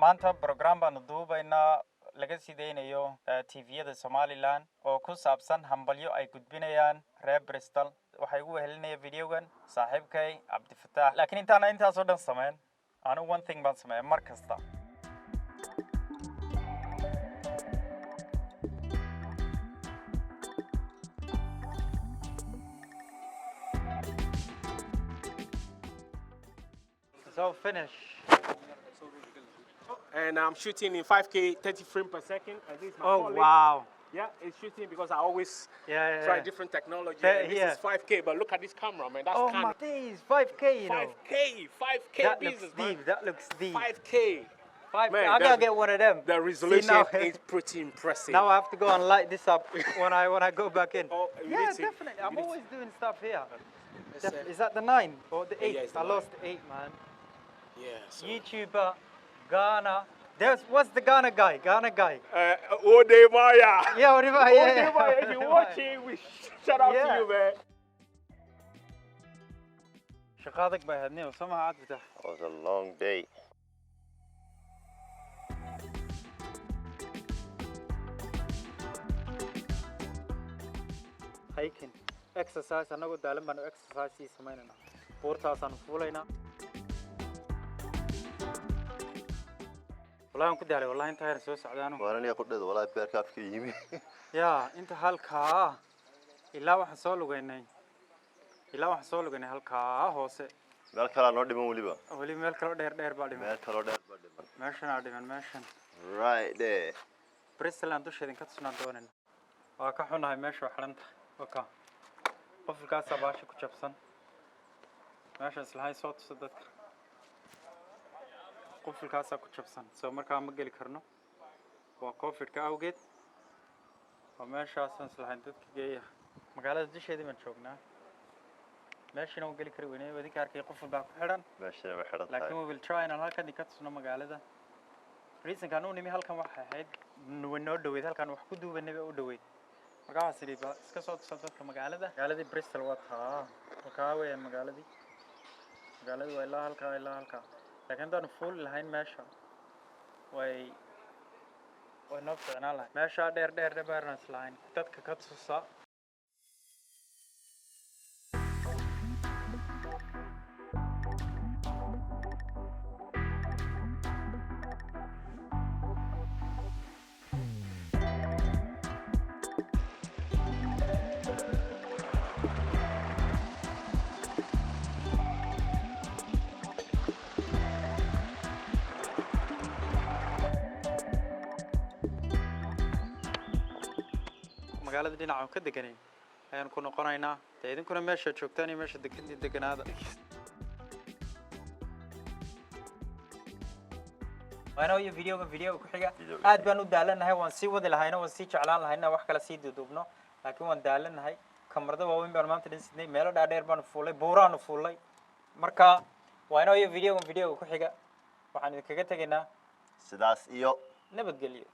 maanta program baan duubaynaa laga sideynayo TV-yada Somaliland oo ku saabsan hambalyo ay gudbinayaan Reer Bristol waxay ugu helinayaan videogan saaxiibkay Cabdifataax laakiin intaas oo dhan sameyn anu one thing baan sameeyay mar kasta So finish. And I'm shooting in 5K, 30 frames per second. And this is my colleague. Wow. Yeah, it's shooting because I always try different technology. This is 5K, but look at this camera, man. That's my days, 5K, you know. 5K that business, looks deep. man. That looks deep. 5K. 5K. Man, I gotta get one of them. The resolution is pretty impressive. Now I have to go and light this up when I go back in. Oh, yeah, definitely. I'm always doing stuff here. Is that the 9 or the 8? Yeah, I lost the 8, man. Yeah. So. YouTuber, Ghana. What's the Ghana guy? Odemaya. Yeah, Odemaya. Odemaya, if you're watching, we shout out to you, man. شقادك بهدني وسمع عاد بتاع. It was a long day. Hiking. Exercise. أنا قلت دائما بنو exercise سمينا. بورتا سنفولينا. والله أنا كده عليه والله أنت هاي رسوس عدانو. وأنا أقول ده والله بيركب في يمي. يا أنت هالكا. إلا واحد سولو جيني. إلا واحد سولو جيني هالكا هوسه. مالك لا نودي مولي با. ولي مالك لا دير بعدين. مالك لا دير بعدين. ماشين عادين ماشين. Right there. بريستل عندو شيء كتسنا دونن. وكحنا هاي ماشوا حلنت. وكا. قفل كاسة باشي كتشبسن. ماشي سلهاي صوت صدق. قفل كاسة كتشبسن. سو مركا مقلي كرنو. وقفل كأوجد. وماشي أصلا سلهاي دتك جاية. مقالة دي شيء دي من شوقنا. ماشي نو قلي كرويني ودي كاركي قفل باك حرن. ماشي بحرن. لكن we will try and هالكا دي كتسنا مقالة ده. ريسن كانوا نمي هالكا واحد ونو دويد هالكا وحكودو بنبي أودويد. مقالة سري با اسكا صوت كمقالة ده. مقالة دي بريستل واتها. وكاوي المقالة دي. مقالة دي وإلا هالكا. لكن ده نفول الهين ماشى. ونفس أنا لا. ماشى دير بارنس لاين. تدك كتسوسا. magaalada dhinaca ka deganay ayaan ku noqonaynaa idinkuna meesha joogtaan iyo meesha deganaada waana iyo video ku xiga aad baan u daalanahay waan sii wadi lahaynaa waan sii jeclaan lahaynaa wax kala sii duubno laakiin waan daalanahay kamarada waaweyn baan maanta dhinsidnay meelo dhaadheer baan fuulay buuraan fuulay marka waana iyo video ku xiga waxaan idinkaga tageynaa sidaas iyo nabadgelyo